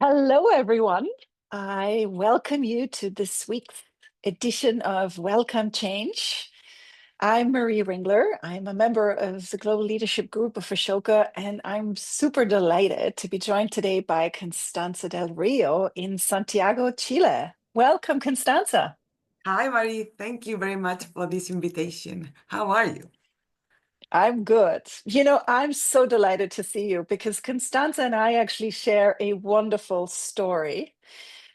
Hello, everyone. I welcome you to this week's edition of Welcome Change. I'm Marie Ringler. I'm a member of the Global Leadership Group of Ashoka, and I'm super delighted to be joined today by Constanza del Río in Santiago, Chile. Welcome, Constanza. Hi, Marie. Thank you very much for this invitation. How are you? I'm good. I'm so delighted to see you because Constanza and I actually share a wonderful story.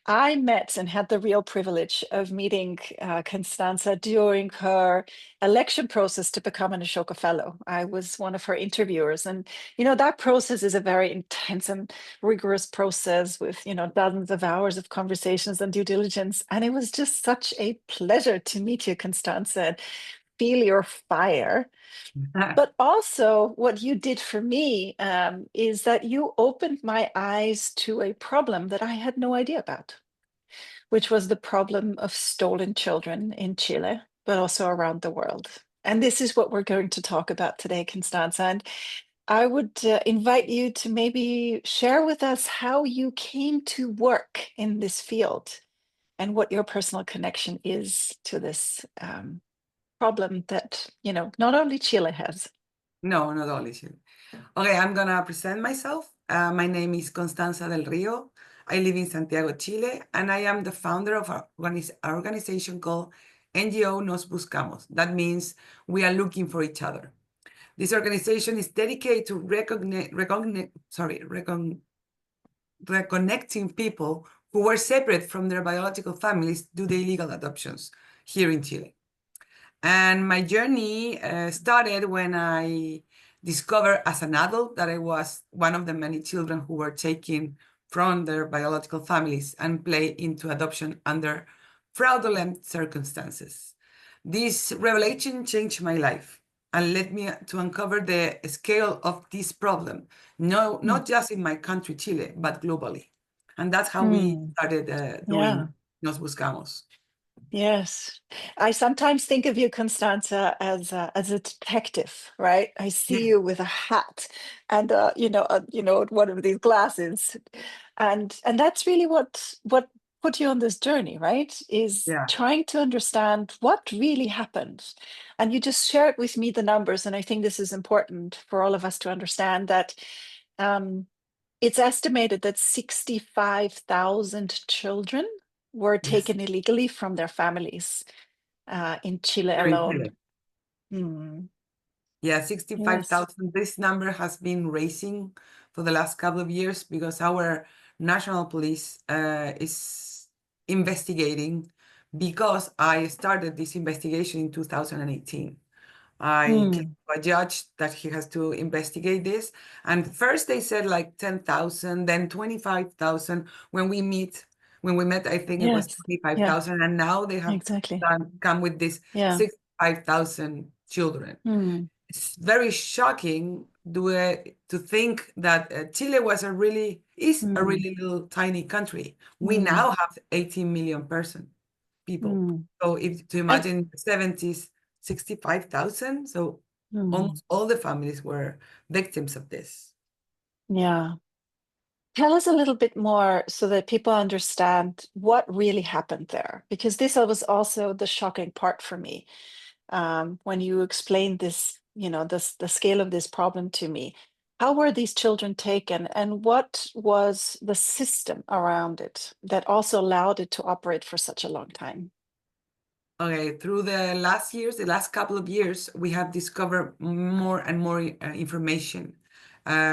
I met and had the real privilege of meeting Constanza during her election process to become an Ashoka Fellow. I was one of her interviewers. And, that process is a very intense and rigorous process with, dozens of hours of conversations and due diligence. And it was just such a pleasure to meet you, Constanza, and feel your fire. But also, what you did for me is that you opened my eyes to a problem that I had no idea about, which was the problem of stolen children in Chile, but also around the world. And this is what we're going to talk about today, Constanza. And I would invite you to maybe share with us how you came to work in this field and what your personal connection is to this problem that, not only Chile has. No, not only you. Okay, I'm gonna present myself. My name is Constanza del Río. I live in Santiago, Chile, and I am the founder of an organization called NGO Nos Buscamos. That means we are looking for each other. This organization is dedicated to reconnecting people who were separate from their biological families due to illegal adoptions here in Chile. And my journey started when I discovered as an adult that I was one of the many children who were taken from their biological families and placed into adoption under fraudulent circumstances. This revelation changed my life and led me to uncover the scale of this problem, no, not just in my country, Chile, but globally. And that's how we started Yeah. doing Nos Buscamos. Yes. I sometimes think of you, Constanza, as a detective, right? I see you with a hat and one of these glasses. And that's really what put you on this journey, right? Is Yeah. trying to understand what really happened. And you just shared with me the numbers, and I think this is important for all of us to understand that it's estimated that 65,000 children were Yes. taken illegally from their families in Chile Here in alone. Chile. Mm, Yeah, yes. 65,000. This number has been raising for the last couple of years because our national police is investigating, because I started this investigation in 2018. I came Mm, to a judge that he has to investigate this. And first they said like 10,000, then 25,000. When we met, I think it was yes. Yeah, 25,000. And now they have exactly. come with this Yeah. 65,000 children. Mm, It's very shocking to think that Chile is a mm, really little tiny country. We mm, now have 18 million people. mm. So if to And imagine the 70s, 65,000. So mm, almost all the families were victims of this. yeah. Tell us a little bit more so that people understand what really happened there, because this was also the shocking part for me. When you explained this, the scale of this problem to me. How were these children taken, and what was the system around it that also allowed it to operate for such a long time? Okay, through the last couple of years, we have discovered more and more information.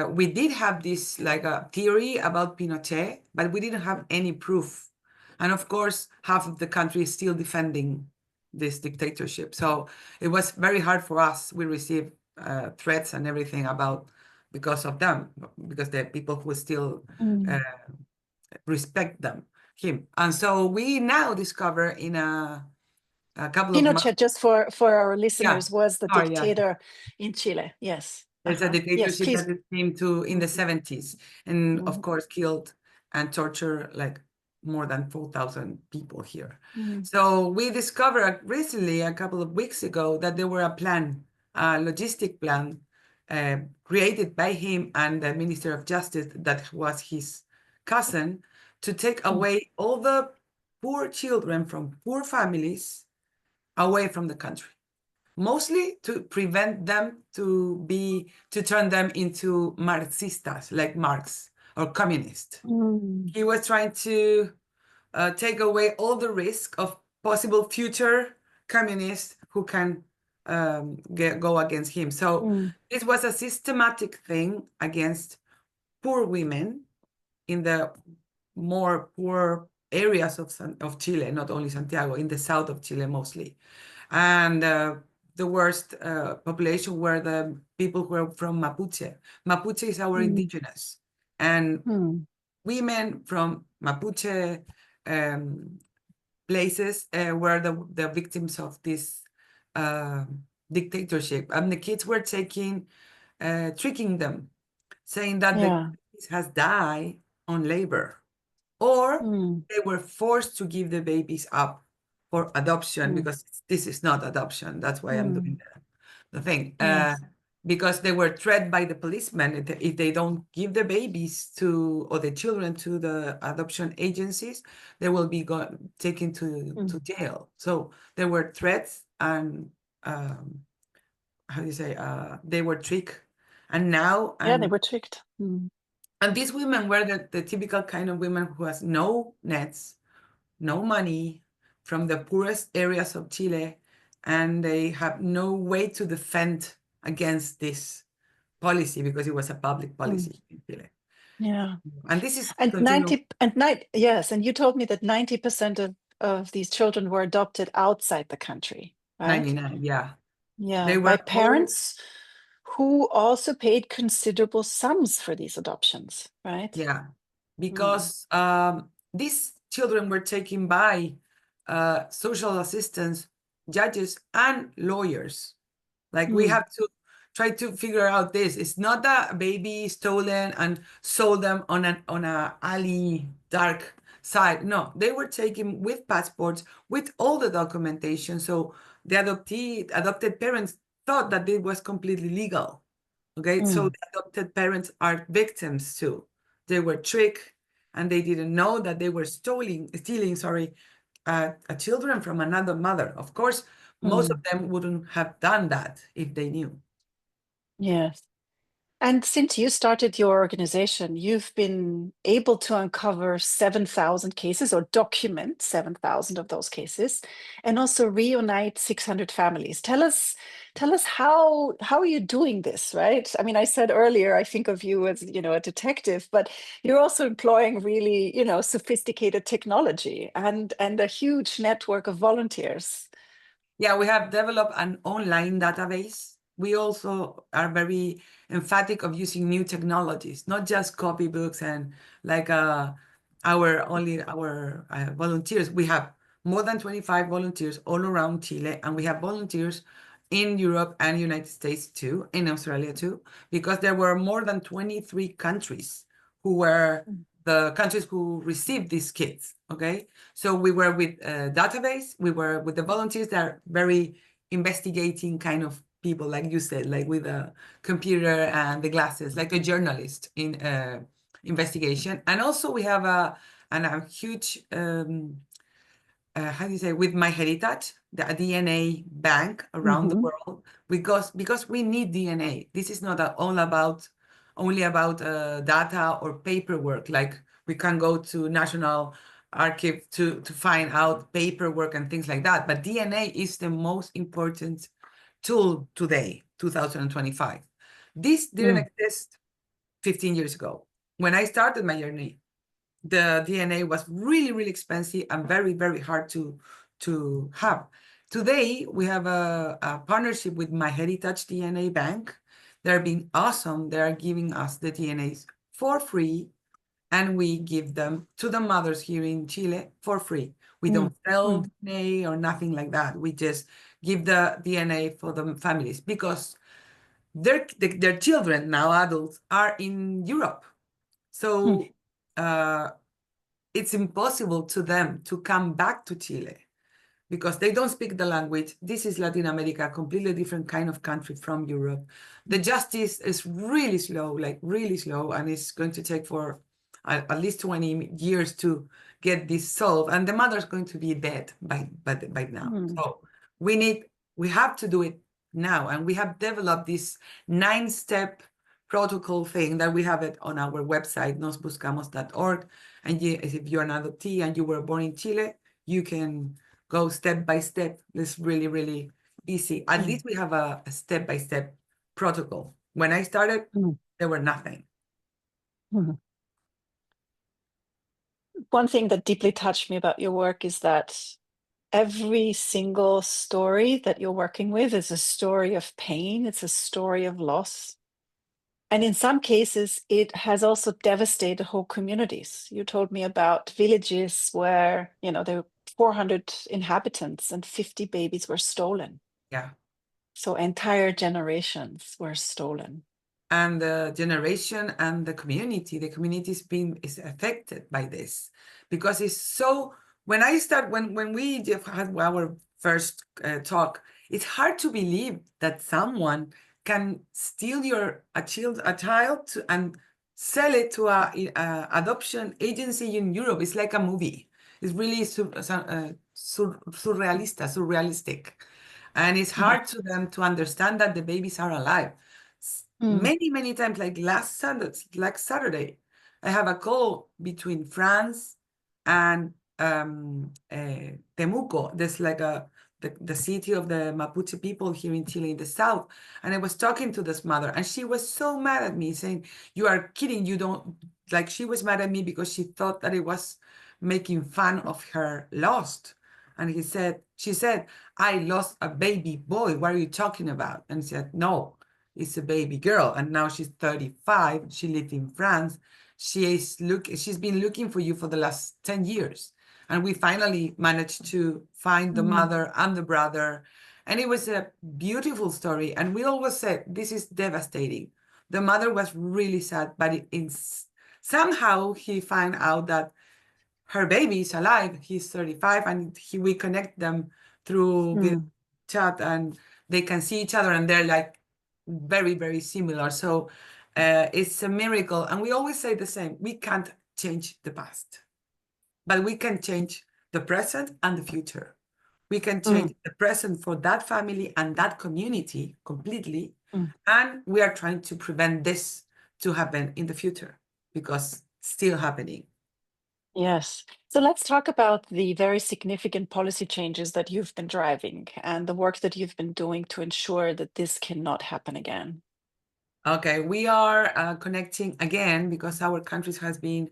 We did have this like a theory about Pinochet, but we didn't have any proof. And of course, half of the country is still defending this dictatorship. So it was very hard for us. We received threats and everything because of them, because the people who still uh, Mm. respect him. And so we now discover in a couple of months. Pinochet, just for our Yeah. listeners, was the Oh, yeah. dictator in Chile. Yes. There's a Yes, dictatorship that please. it came to in the Mhm, 70s, and of mhm, course killed and tortured like more than 4,000 people here. mhm, So we discovered recently, a couple of weeks ago, that there were a logistic plan created by him and the Minister of Justice that was his cousin to take away all the poor children from poor families away from the country, mostly to prevent them to turn them into Marxistas, like Marx or communist. He was trying to take away all the risk of possible future communists who can go against him. So this was a systematic thing against poor women in the more poor areas of Chile, not only Santiago, in the south of Chile mostly. And the worst population were the people who are from Mapuche. Mapuche is our indigenous. And women from Mapuche places were the victims of this dictatorship. And the kids were tricking them, saying that the babies has died on labor, or they were forced to give the babies up for adoption, because this is not adoption. That's why I'm doing the thing. Because they were threatened by the policemen if they don't give the babies or the children to the adoption agencies, they will be taken to jail. So there were threats, and how do you say, they were tricked. And now, they were tricked. And these women were the typical kind of women who has no nets, no money, from the poorest areas of Chile, and they have no way to defend against this policy, because it was a public policy in Chile. Yeah. And this is And yes, and you told me that 90% of these children were adopted outside the country, right? 99, yeah. Yeah, They by were parents who also paid considerable sums for these adoptions, right? Yeah, because these children were taken by social assistants, judges, and lawyers. Like, we have to try to figure out this. It's not that a baby stolen and sold them on a alley dark side. No, they were taken with passports, with all the documentation. So the adopted parents thought that it was completely legal. Okay, so the adopted parents are victims too. They were tricked, and they didn't know that they were stealing, children from another mother. Of course, most of them wouldn't have done that if they knew. Yes. And since you started your organization, you've been able to uncover 7,000 cases, or document 7,000 of those cases, and also reunite 600 families. Tell us how are you doing this, right? I mean, I said earlier, I think of you as, a detective, but you're also employing really, sophisticated technology and a huge network of volunteers. Yeah, we have developed an online database. We also are very emphatic of using new technologies, not just copybooks and like our volunteers. We have more than 25 volunteers all around Chile, and we have volunteers in Europe and United States too, in Australia too, because there were more than 23 countries who were the countries who received these kids. Okay, so we were with a database, we were with the volunteers that are very investigating kind of people, like you said, like with a computer and the glasses, like a journalist in investigation. And also we have a huge, how do you say, with MyHeritage, the DNA bank around the world, because we need DNA. This is not only about data or paperwork. Like, we can go to National Archive to find out paperwork and things like that. But DNA is the most important tool today, 2025. This didn't exist 15 years ago. When I started my journey, the DNA was really, really expensive and very, very hard to have. Today, we have a partnership with MyHeritage DNA Bank. They're being awesome. They're giving us the DNAs for free, and we give them to the mothers here in Chile for free. We don't sell DNA or nothing like that. We just give the DNA for the families, because their children, now adults, are in Europe. So it's impossible to them to come back to Chile because they don't speak the language. This is Latin America, a completely different kind of country from Europe. The justice is really slow, like really slow, and it's going to take for at least 20 years to get this solved, and the mother's going to be dead by now. So we have to do it now, and we have developed this 9-step protocol thing that we have it on our website, nosbuscamos.org. And if you're an adoptee and you were born in Chile, you can go step by step. It's really, really easy. At least we have a step-by-step protocol. When I started, there were nothing. One thing that deeply touched me about your work is that every single story that you're working with is a story of pain. It's a story of loss. And in some cases, it has also devastated whole communities. You told me about villages where, there were 400 inhabitants and 50 babies were stolen. Yeah. So entire generations were stolen. And the generation and the community is affected by this, because it's so. When we had our first talk, it's hard to believe that someone can steal a child and sell it to a adoption agency in Europe. It's like a movie. It's really surrealistic, and it's hard to them to understand that the babies are alive. Many times, like Saturday, I have a call between France and Temuco. There's like the city of the Mapuche people here in Chile in the south. And I was talking to this mother, and she was so mad at me, saying, "You are kidding, you don't," like she was mad at me because she thought that it was making fun of her loss. And she said, "I lost a baby boy. What are you talking about?" And he said, "No, it's a baby girl." And now she's 35. She lives in France. She's been looking for you for the last 10 years. And we finally managed to find the mother and the brother. And it was a beautiful story. And we always said, this is devastating. The mother was really sad, but somehow he found out that her baby is alive. He's 35, and we connect them through the chat, and they can see each other, and they're like very, very similar. So it's a miracle. And we always say the same: we can't change the past, but we can change the present and the future. We can change the present for that family and that community completely. And we are trying to prevent this to happen in the future, because it's still happening. Yes. So let's talk about the very significant policy changes that you've been driving and the work that you've been doing to ensure that this cannot happen again. Okay, we are connecting again because our country has been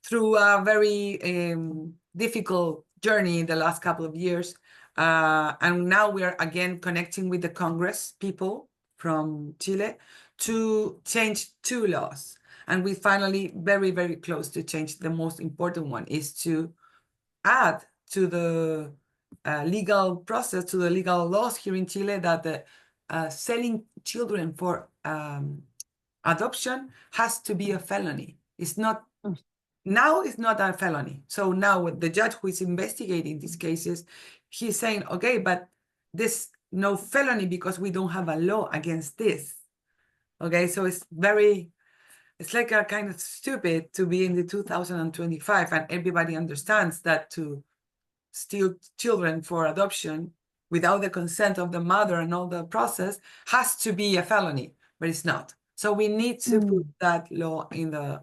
through a very difficult journey in the last couple of years. And now we are again connecting with the Congress people from Chile to change 2 laws. And we finally very, very close to change. The most important one is to add to the legal process, to the legal laws here in Chile, that selling children for adoption has to be a felony. It's not now. It's not a felony. So now the judge who is investigating these cases, he's saying, okay, but this no felony because we don't have a law against this. Okay, so it's like a kind of stupid to be in the 2025, and everybody understands that to steal children for adoption without the consent of the mother and all the process has to be a felony, but it's not. So we need to put that law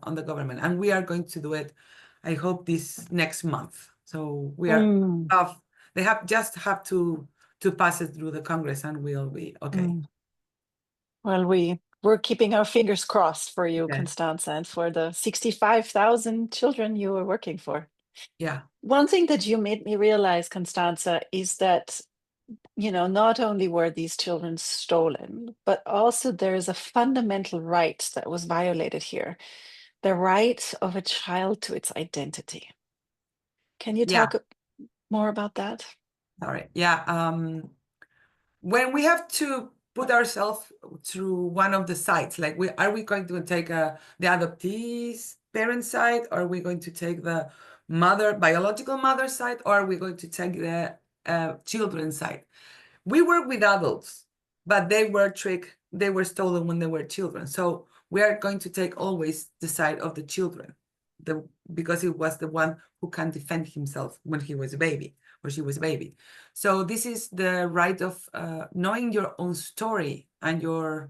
on the government, and we are going to do it, I hope, this next month. So we are they have to pass it through the Congress, and we'll be okay. Well, we're keeping our fingers crossed for you, Yeah. Constanza, and for the 65,000 children you were working for. Yeah. One thing that you made me realize, Constanza, is that, not only were these children stolen, but also there is a fundamental right that was violated here, the right of a child to its identity. Can you Yeah. talk more about that? Sorry. Yeah. When we have to put ourselves through one of the sites, like are we going to take the adoptees parent side, or are we going to take the biological mother side, or are we going to take the children's side? We work with adults, but they were stolen when they were children. So we are going to take always the side of the children, because he was the one who can defend himself when he was a baby or she was a baby. So this is the right of knowing your own story and your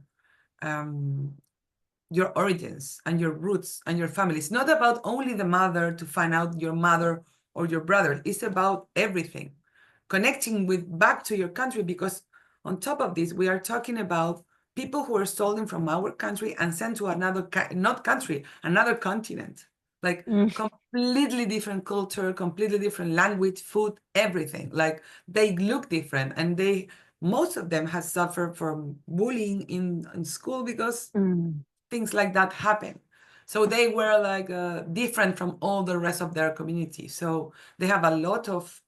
origins and your roots and your family. It's not about only the mother to find out your mother or your brother. It's about everything. Connecting back to your country, because on top of this, we are talking about people who are stolen from our country and sent to another, not country, another continent. Like completely different culture, completely different language, food, everything. Like they look different, and most of them have suffered from bullying in school because things like that happen. So they were like different from all the rest of their community. So they have a lot of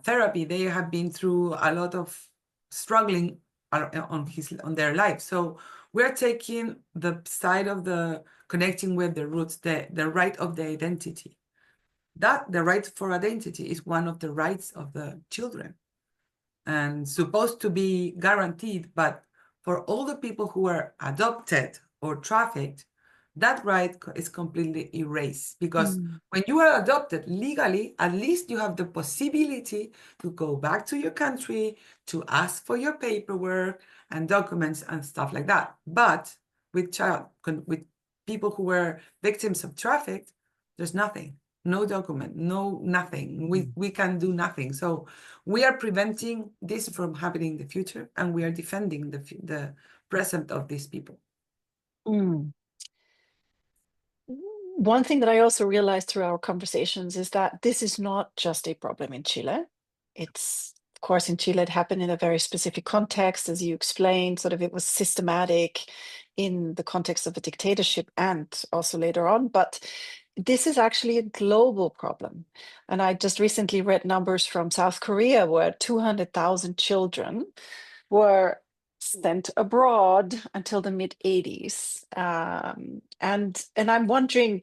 therapy. They have been through a lot of struggling on their life. So we're taking the side of the connecting with the roots, the right of the identity. That the right for identity is one of the rights of the children and supposed to be guaranteed, but for all the people who are adopted or trafficked, that right is completely erased, because when you are adopted legally, at least you have the possibility to go back to your country, to ask for your paperwork and documents and stuff like that. But with people who were victims of traffic, there's nothing. No document, no nothing. We can do nothing. So we are preventing this from happening in the future, and we are defending the present of these people. One thing that I also realized through our conversations is that this is not just a problem in Chile. It's, of course, in Chile, it happened in a very specific context, as you explained, sort of it was systematic in the context of a dictatorship and also later on. But this is actually a global problem. And I just recently read numbers from South Korea where 200,000 children were sent abroad until the mid 80s. And I'm wondering,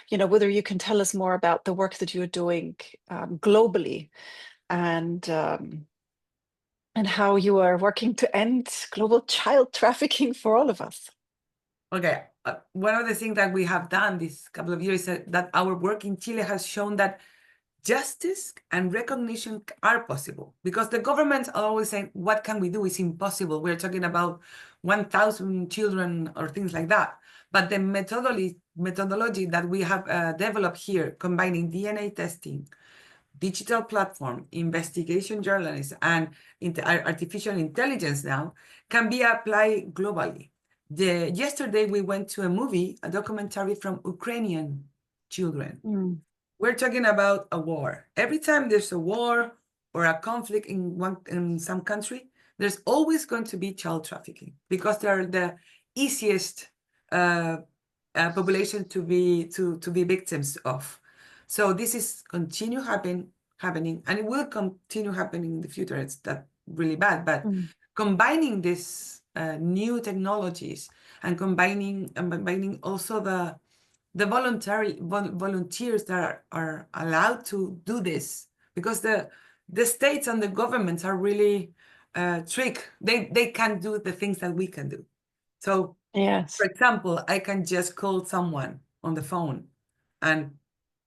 whether you can tell us more about the work that you're doing globally, and how you are working to end global child trafficking for all of us. Okay, one of the things that we have done this couple of years is that our work in Chile has shown that justice and recognition are possible, because the governments are always saying, what can we do? It's impossible. We're talking about 1,000 children or things like that. But the methodology that we have developed here, combining DNA testing, digital platform, investigation journalism, and artificial intelligence now, can be applied globally. Yesterday, we went to a documentary from Ukrainian children. We're talking about a war. Every time there's a war or a conflict in some country, there's always going to be child trafficking, because they're the easiest population to be victims of. So this is continue happening, and it will continue happening in the future. It's that really bad, but combining these new technologies and combining also the volunteers that are allowed to do this, because the states and the governments are really trick. They can't do the things that we can do. So Yes. for example, I can just call someone on the phone and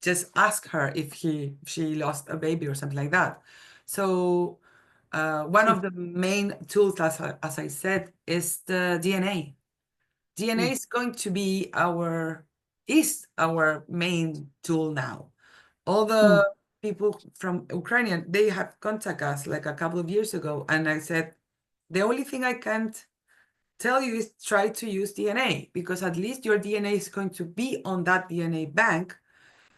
just ask her if she lost a baby or something like that. So one of the main tools, as I said, is the DNA. DNA is going to be our main tool now. All the people from Ukraine, they have contacted us like a couple of years ago, and I said, the only thing I can't tell you is try to use DNA, because at least your DNA is going to be on that DNA bank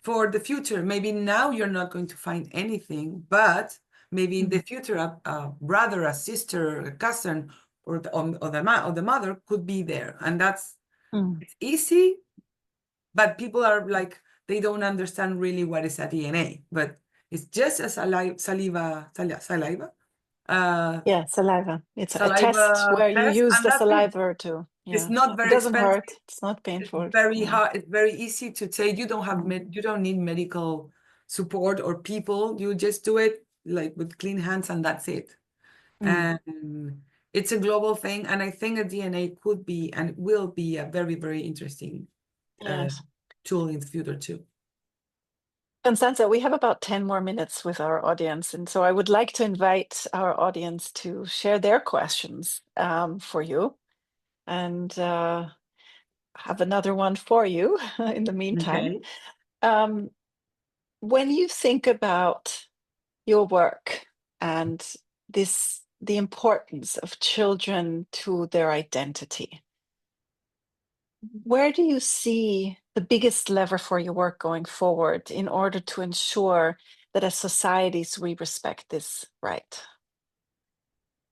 for the future. Maybe now you're not going to find anything, but maybe in the future, a brother, a sister, a cousin, or the mother could be there. And it's easy, but people are like, they don't understand really what is a DNA, but it's just a saliva. Yeah, saliva. It's a Saliva test where you test, use and the that's it. saliva to, It's yeah. not It very doesn't expensive. hurt. It's not painful. It's very hard. It's very easy to take. You don't have you don't need medical support or people. You just do it like with clean hands, and that's it. And it's a global thing, and I think a DNA could be and will be a very, very interesting Yes. tool in the future too. Constanza, we have about 10 more minutes with our audience. And so I would like to invite our audience to share their questions for you. And have another one for you in the meantime. Okay. When you think about your work and the importance of children to their identity, where do you see the biggest lever for your work going forward in order to ensure that as societies we respect this right?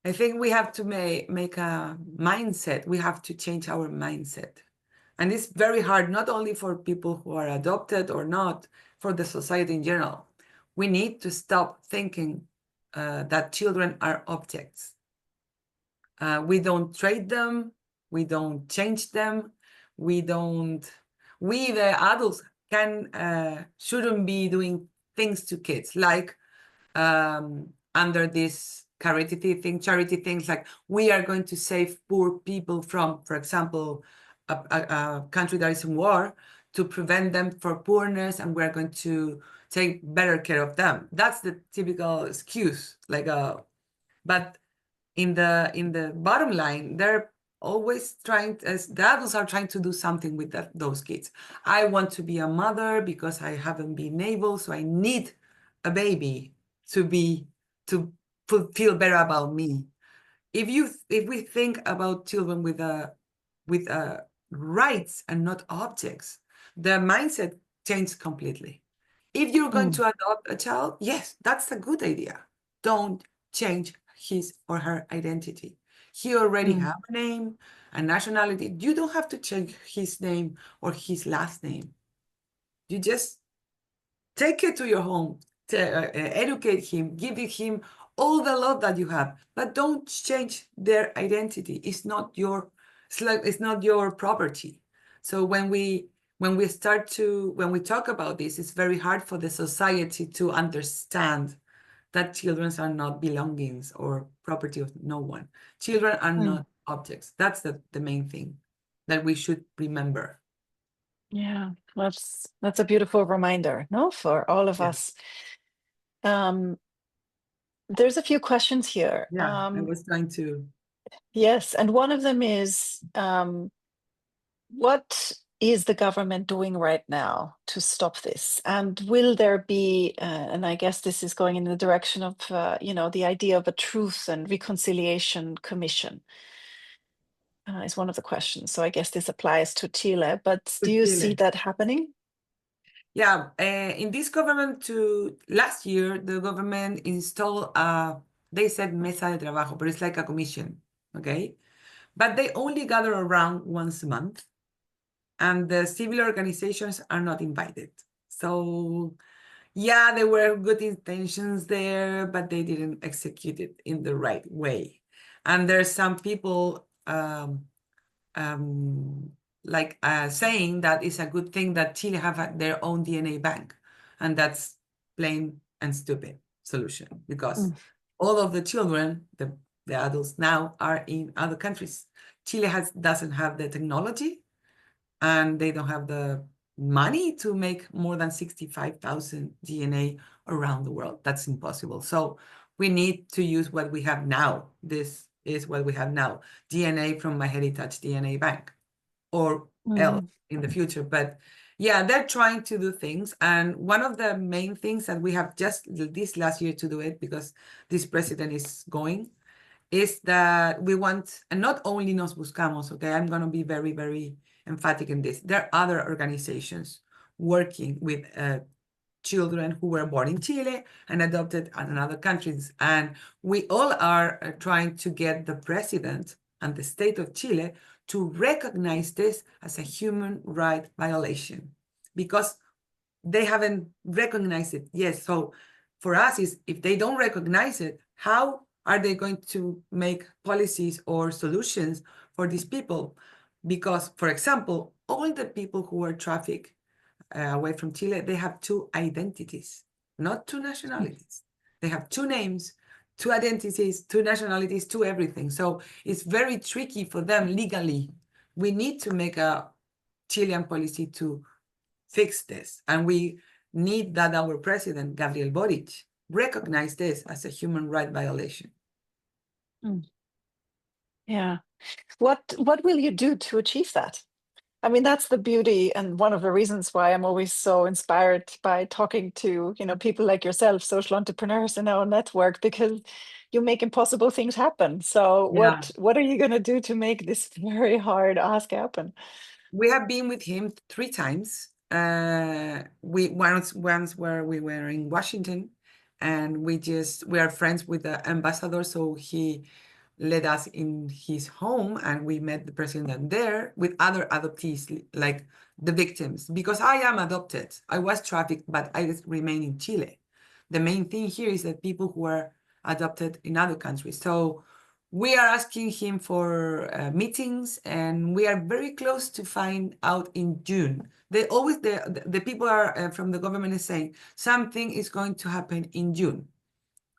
I think we have to make a mindset. We have to change our mindset. And it's very hard, not only for people who are adopted or not, for the society in general. We need to stop thinking that children are objects. We don't trade them. We don't change them. We, the adults, shouldn't be doing things to kids like under this charity things like we are going to save poor people from, for example, a country that is in war, to prevent them from poorness, and we're going to take better care of them. That's the typical excuse. But in the bottom line, they're always as the adults are trying to do something with those kids. I want to be a mother because I haven't been able, so I need a baby to feel better about me. If we think about children with rights and not objects, the mindset changes completely. If you're going to adopt a child, yes, that's a good idea. Don't change his or her identity. He already have a name, a nationality. You don't have to change his name or his last name. You just take it to your home, to educate him, give him all the love that you have, but don't change their identity. It's not your property. So when we talk about this, it's very hard for the society to understand that children are not belongings or property of no one. Children are not objects. That's the main thing that we should remember. Yeah, that's a beautiful reminder, no, for all of Yeah. us. There's a few questions here. Yeah, I was trying to. Yes, and one of them is, what is the government doing right now to stop this? And will there be, and I guess this is going in the direction of, the idea of a truth and reconciliation commission, is one of the questions. So I guess this applies to Chile, but do you see Chile. that happening? Yeah, in this government last year, the government installed they said mesa de trabajo, but it's like a commission, okay? But they only gather around once a month, and the civil organizations are not invited. So yeah, there were good intentions there, but they didn't execute it in the right way. And there's some people saying that it's a good thing that Chile have their own DNA bank, and that's plain and stupid solution, because all of the children, the adults now, are in other countries. Chile doesn't have the technology, and they don't have the money to make more than 65,000 DNA around the world. That's impossible. So we need to use what we have now. This is what we have now: DNA from MyHeritage DNA Bank, or else in the future. But yeah, they're trying to do things. And one of the main things that we have just this last year to do it, because this president is going, is that we want, and not only Nos Buscamos, okay, I'm going to be very, very emphatic in this. There are other organizations working with children who were born in Chile and adopted in other countries. And we all are trying to get the president and the state of Chile to recognize this as a human right violation, because they haven't recognized it. Yes, so for us, is if they don't recognize it, how are they going to make policies or solutions for these people? Because, for example, all the people who were trafficked away from Chile, they have two identities, not two nationalities. They have two names, two identities, two nationalities, two everything. So it's very tricky for them legally. We need to make a Chilean policy to fix this. And we need that our president, Gabriel Boric, recognize this as a human right violation. Mm. Yeah. What will you do to achieve that? I mean, that's the beauty and one of the reasons why I'm always so inspired by talking to, people like yourself, social entrepreneurs in our network, because you make impossible things happen. So Yeah. what are you going to do to make this very hard ask happen? We have been with him 3 times. We once where we were in Washington, and we are friends with the ambassador, so he led us in his home, and we met the president there with other adoptees, like the victims. Because I am adopted, I was trafficked, but I remain in Chile. The main thing here is that people who are adopted in other countries. So we are asking him for meetings, and we are very close to find out in June. The people are from the government is saying something is going to happen in June.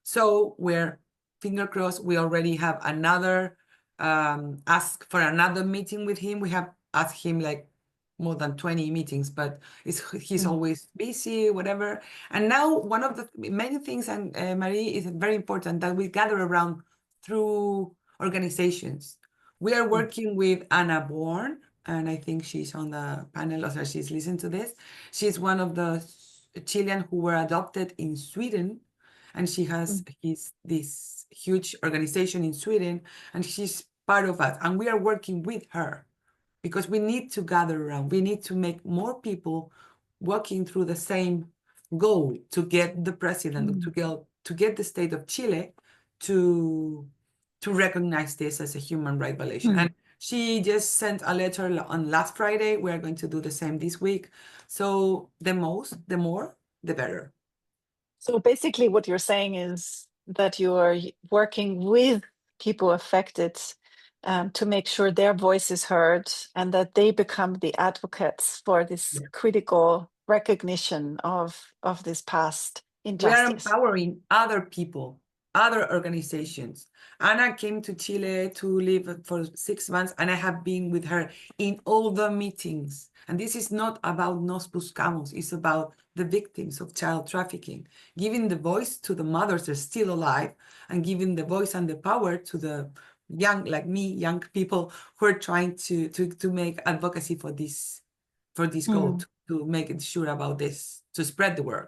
So we're finger crossed. We already have another ask for another meeting with him. We have asked him like more than 20 meetings, but he's always busy, whatever. And now one of the many things, and Marie, is very important that we gather around through organizations. We are working with Anna Born, and I think she's on the panel, or she's listened to this. She's one of the Chilean who were adopted in Sweden, and she has this huge organization in Sweden, and she's part of us. And we are working with her because we need to gather around. We need to make more people working through the same goal to get the president, to get the state of Chile to recognize this as a human right violation. And she just sent a letter on last Friday. We are going to do the same this week. So the more, the better. So basically what you're saying is that you are working with people affected to make sure their voice is heard and that they become the advocates for this critical recognition of this past We are injustice. empowering other people, other organizations. Anna came to Chile to live for 6 months, and I have been with her in all the meetings. And this is not about Nos Buscamos, it's about the victims of child trafficking, giving the voice to the mothers that are still alive, and giving the voice and the power to the young, like me, young people who are trying to make advocacy for this goal, to make it sure about this, to spread the word.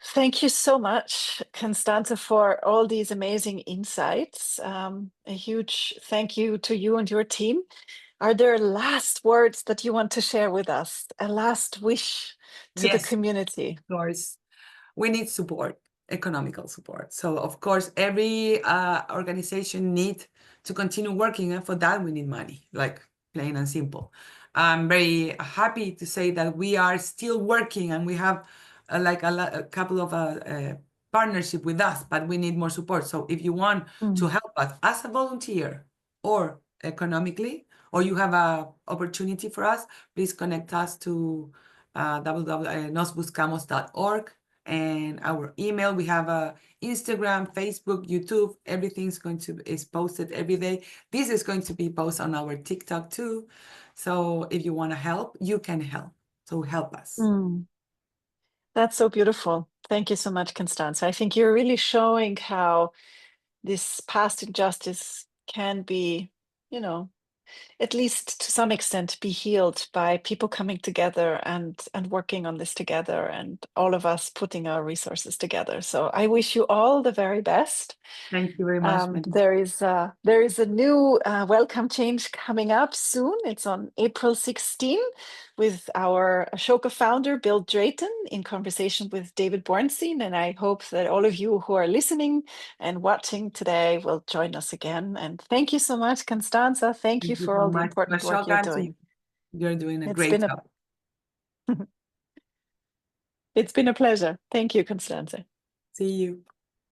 Thank you so much, Constanza, for all these amazing insights. A huge thank you to you and your team. Are there last words that you want to share with us? A last wish to the community? Of course. We need support, economical support. So of course, every organization need to continue working, and for that we need money, like plain and simple. I'm very happy to say that we are still working, and we have a couple of partnership with us, but we need more support. So if you want to help us as a volunteer or economically, or you have a opportunity for us, please connect us to www.nosbuscamos.org. And our email, we have a Instagram, Facebook, YouTube, everything's is posted every day. This is going to be posted on our TikTok too. So if you want to help, you can help. So help us. That's so beautiful. Thank you so much, Constanza. I think you're really showing how this past injustice can be, at least to some extent, be healed by people coming together and working on this together, and all of us putting our resources together. So I wish you all the very best. Thank you very much. There is a new welcome change coming up soon. It's on April 16 with our Ashoka founder, Bill Drayton, in conversation with David Bornstein. And I hope that all of you who are listening and watching today will join us again. And thank you so much, Constanza. Thank you for all the important work you're doing. You're doing a great job. It's been a pleasure. Thank you, Constanza. See you.